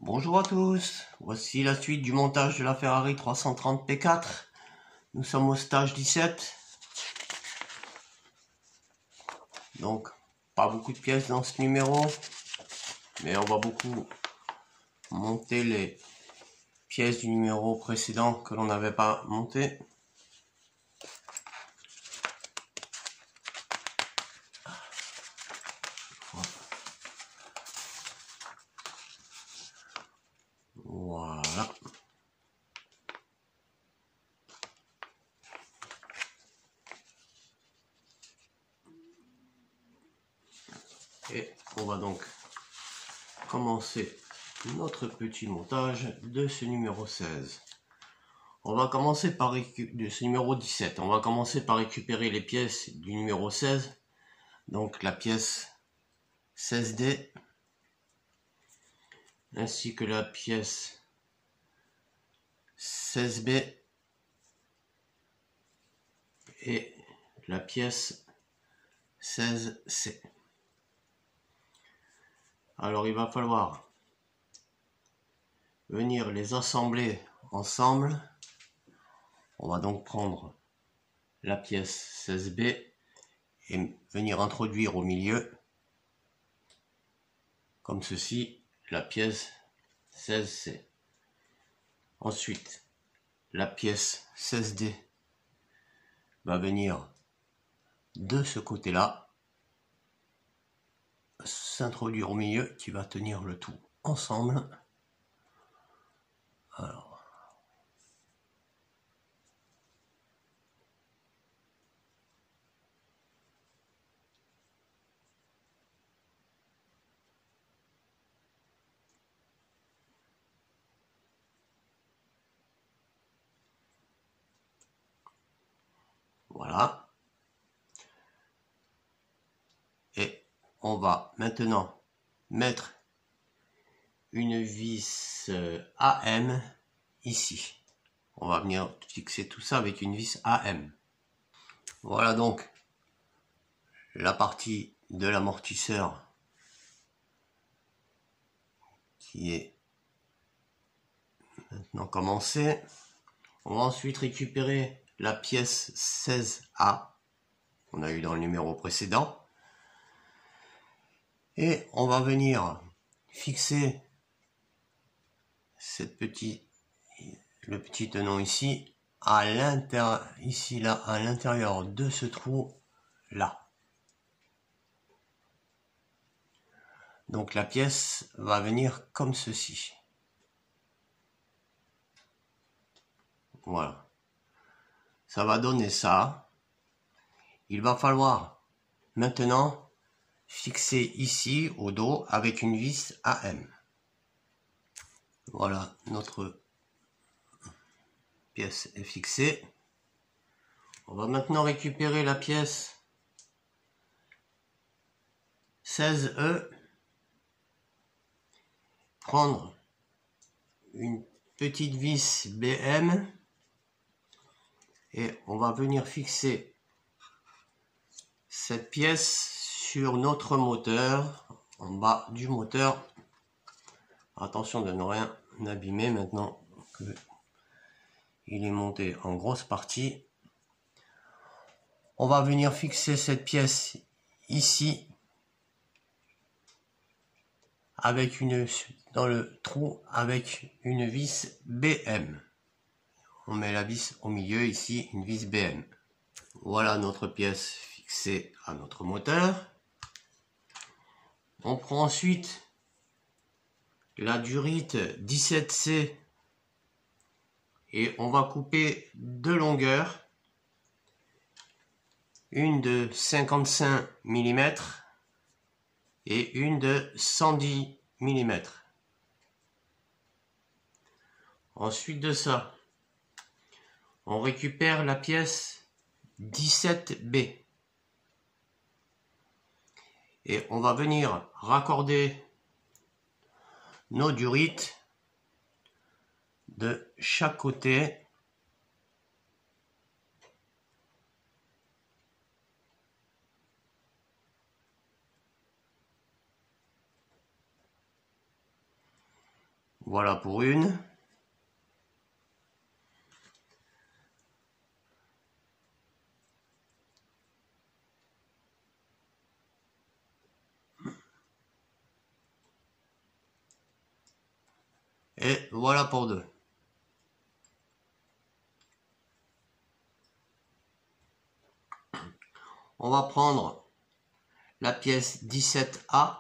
Bonjour à tous, voici la suite du montage de la Ferrari 330 P4. Nous sommes au stage 17. Donc, pas beaucoup de pièces dans ce numéro, mais on va beaucoup monter les pièces du numéro précédent que l'on n'avait pas monté. Voilà. Et on va donc commencer notre petit montage de ce numéro 16. On va commencer par de ce numéro 17. On va commencer par récupérer les pièces du numéro 16. Donc la pièce 16D ainsi que la pièce 16B et la pièce 16C. Alors il va falloir venir les assembler ensemble. On va donc prendre la pièce 16B et venir introduire au milieu, comme ceci, la pièce 16C. Ensuite, la pièce 16D va venir de ce côté-là, s'introduire au milieu, qui va tenir le tout ensemble. Alors, voilà. Et on va maintenant mettre une vis AM ici. On va venir fixer tout ça avec une vis AM. Voilà donc la partie de l'amortisseur qui est maintenant commencée. On va ensuite récupérer la pièce 16A qu'on a eu dans le numéro précédent. Et on va venir fixer le petit tenon ici, à l'intérieur de ce trou là. Donc la pièce va venir comme ceci. Voilà. Ça va donner ça. Il va falloir maintenant fixer ici au dos avec une vis AM. Voilà, notre pièce est fixée. On va maintenant récupérer la pièce 16E, prendre une petite vis BM et on va venir fixer cette pièce sur notre moteur, en bas du moteur. Attention de ne rien abîmer maintenant que il est monté en grosse partie. On va venir fixer cette pièce ici avec dans le trou avec une vis BM. On met la vis au milieu ici, une vis BM. Voilà notre pièce fixée à notre moteur. On prend ensuite la durite 17C et on va couper deux longueurs, une de 55 mm et une de 110 mm. Ensuite de ça, on récupère la pièce 17B et on va venir raccorder nos durites de chaque côté . Voilà pour une. Et voilà pour deux. On va prendre la pièce 17A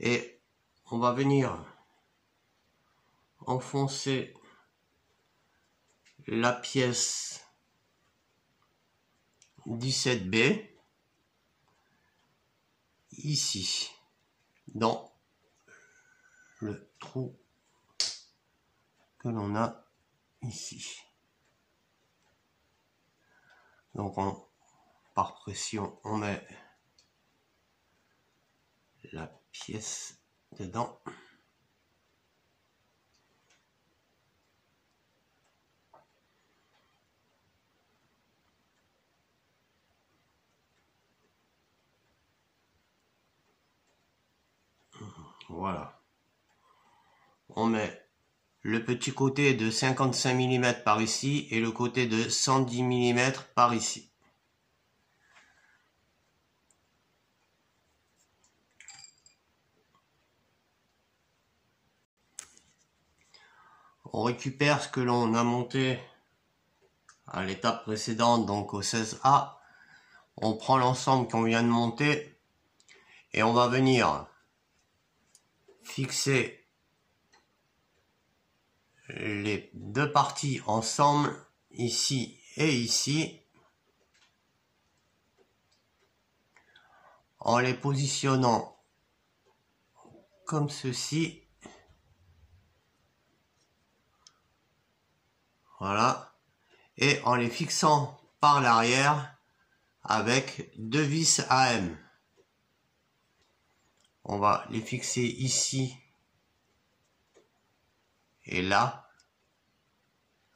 et on va venir enfoncer la pièce 17B ici, dans le trou que l'on a ici. Donc par pression, on met la pièce dedans. Voilà. On met le petit côté de 55 mm par ici et le côté de 110 mm par ici. On récupère ce que l'on a monté à l'étape précédente, donc au 16A. On prend l'ensemble qu'on vient de monter et on va venir fixer les deux parties ensemble, ici et ici, en les positionnant comme ceci. Voilà. Et en les fixant par l'arrière avec deux vis AM. On va les fixer ici et là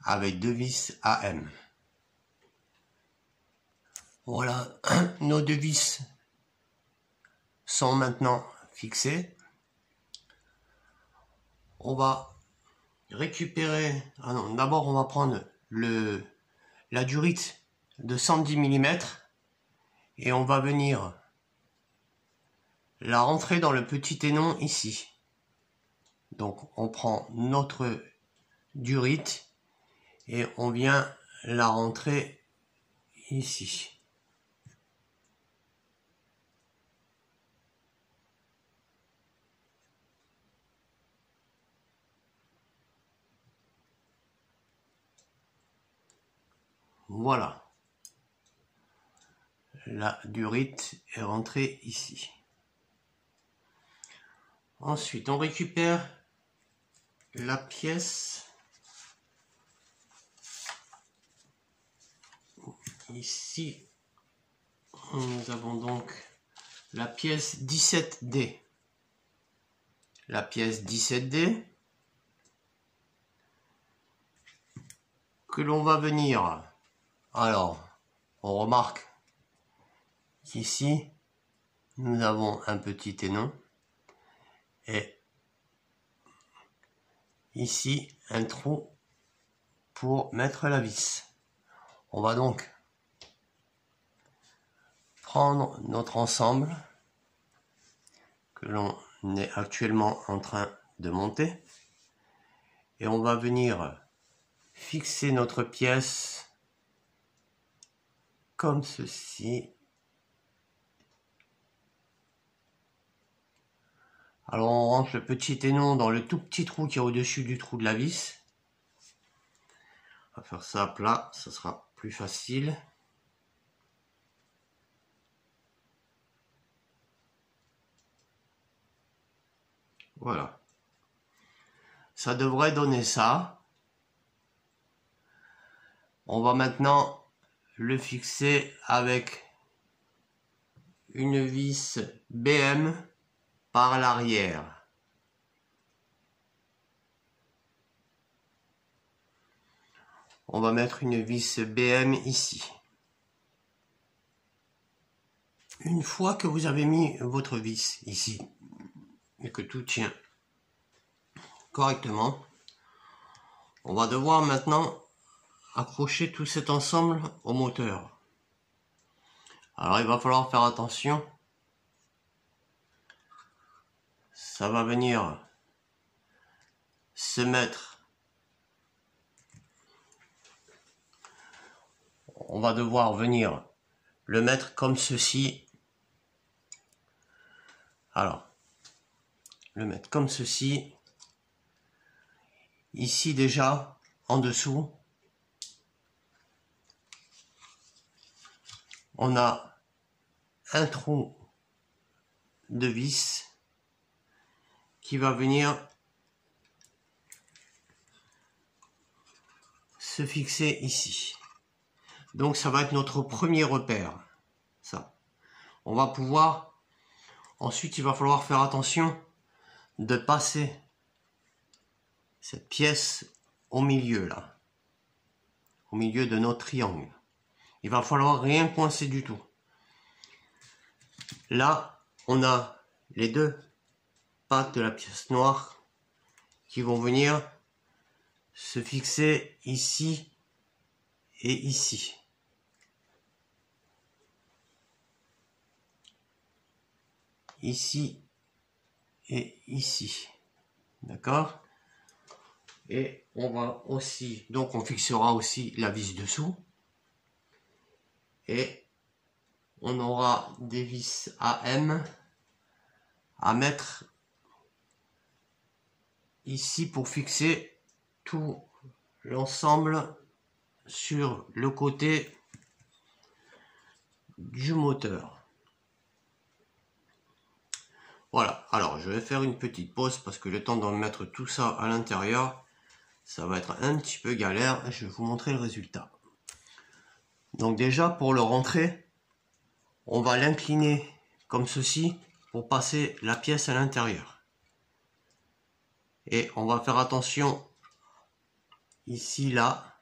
avec deux vis AM. Voilà, nos deux vis sont maintenant fixées. On va récupérer, d'abord on va prendre la durite de 110 mm et on va venir la rentrer dans le petit ténon ici. Donc on prend notre durite et on vient la rentrer ici. Voilà. La durite est rentrée ici. Ensuite, on récupère la pièce ici. Nous avons donc la pièce 17D. La pièce 17D que l'on va venir. Alors, on remarque qu'ici, nous avons un petit ténon et ici un trou pour mettre la vis. On va donc prendre notre ensemble que l'on est actuellement en train de monter et on va venir fixer notre pièce comme ceci. Alors on rentre le petit ténon dans le tout petit trou qui est au-dessus du trou de la vis. On va faire ça à plat, ça sera plus facile. Voilà. Ça devrait donner ça. On va maintenant le fixer avec une vis BM par l'arrière. On va mettre une vis BM ici. Une fois que vous avez mis votre vis ici et que tout tient correctement, on va devoir maintenant accrocher tout cet ensemble au moteur. Alors il va falloir faire attention. Ça va venir se mettre. On va devoir venir le mettre comme ceci. Alors, le mettre comme ceci. Ici déjà, en dessous, on a un trou de vis qui va venir se fixer ici. Donc ça va être notre premier repère. Ça. On va pouvoir... Ensuite, il va falloir faire attention de passer cette pièce au milieu là. Au milieu de notre triangle. Il va falloir rien coincer du tout. Là, on a les deux pattes de la pièce noire qui vont venir se fixer ici et ici. Ici et ici. D'accord? Et on va aussi, donc on fixera aussi la vis dessous. Et on aura des vis AM à mettre ici pour fixer tout l'ensemble sur le côté du moteur. Voilà, alors je vais faire une petite pause parce que le temps de mettre tout ça à l'intérieur, ça va être un petit peu galère. Je vais vous montrer le résultat. Donc déjà pour le rentrer, on va l'incliner comme ceci pour passer la pièce à l'intérieur. Et on va faire attention ici, là,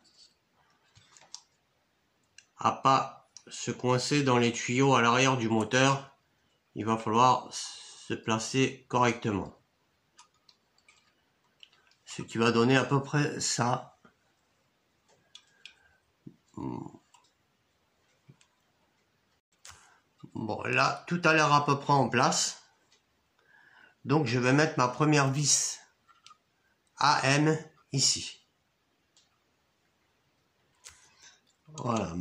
à pas se coincer dans les tuyaux à l'arrière du moteur. Il va falloir se placer correctement. Ce qui va donner à peu près ça. Bon, là, tout a l'air à peu près en place. Donc, je vais mettre ma première vis AM ici. Voilà,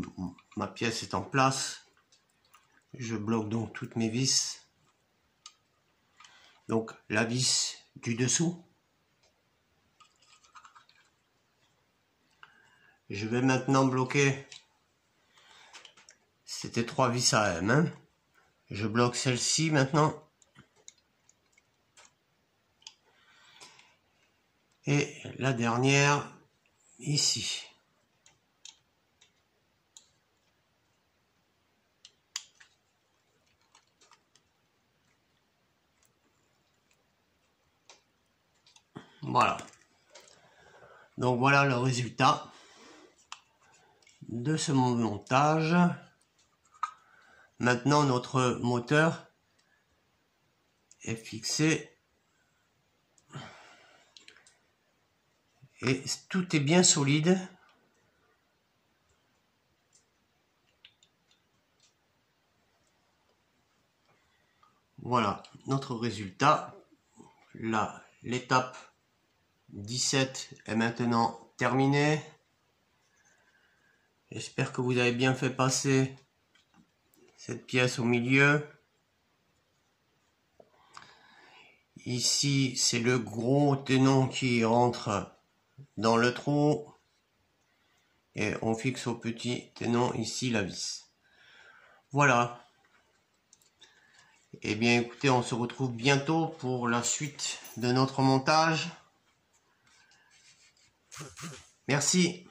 ma pièce est en place. Je bloque donc toutes mes vis. Donc, la vis du dessous. Je vais maintenant bloquer. C'était 3 vis AM. Hein. Je bloque celle-ci maintenant. Et la dernière ici. Voilà. Donc voilà le résultat de ce montage. Maintenant notre moteur est fixé et tout est bien solide. Voilà notre résultat. Là, l'étape 17 est maintenant terminée. J'espère que vous avez bien fait passer cette pièce au milieu. Ici, c'est le gros ténon qui rentre dans le trou. Et on fixe au petit ténon ici la vis. Voilà. Eh bien écoutez, on se retrouve bientôt pour la suite de notre montage. Merci.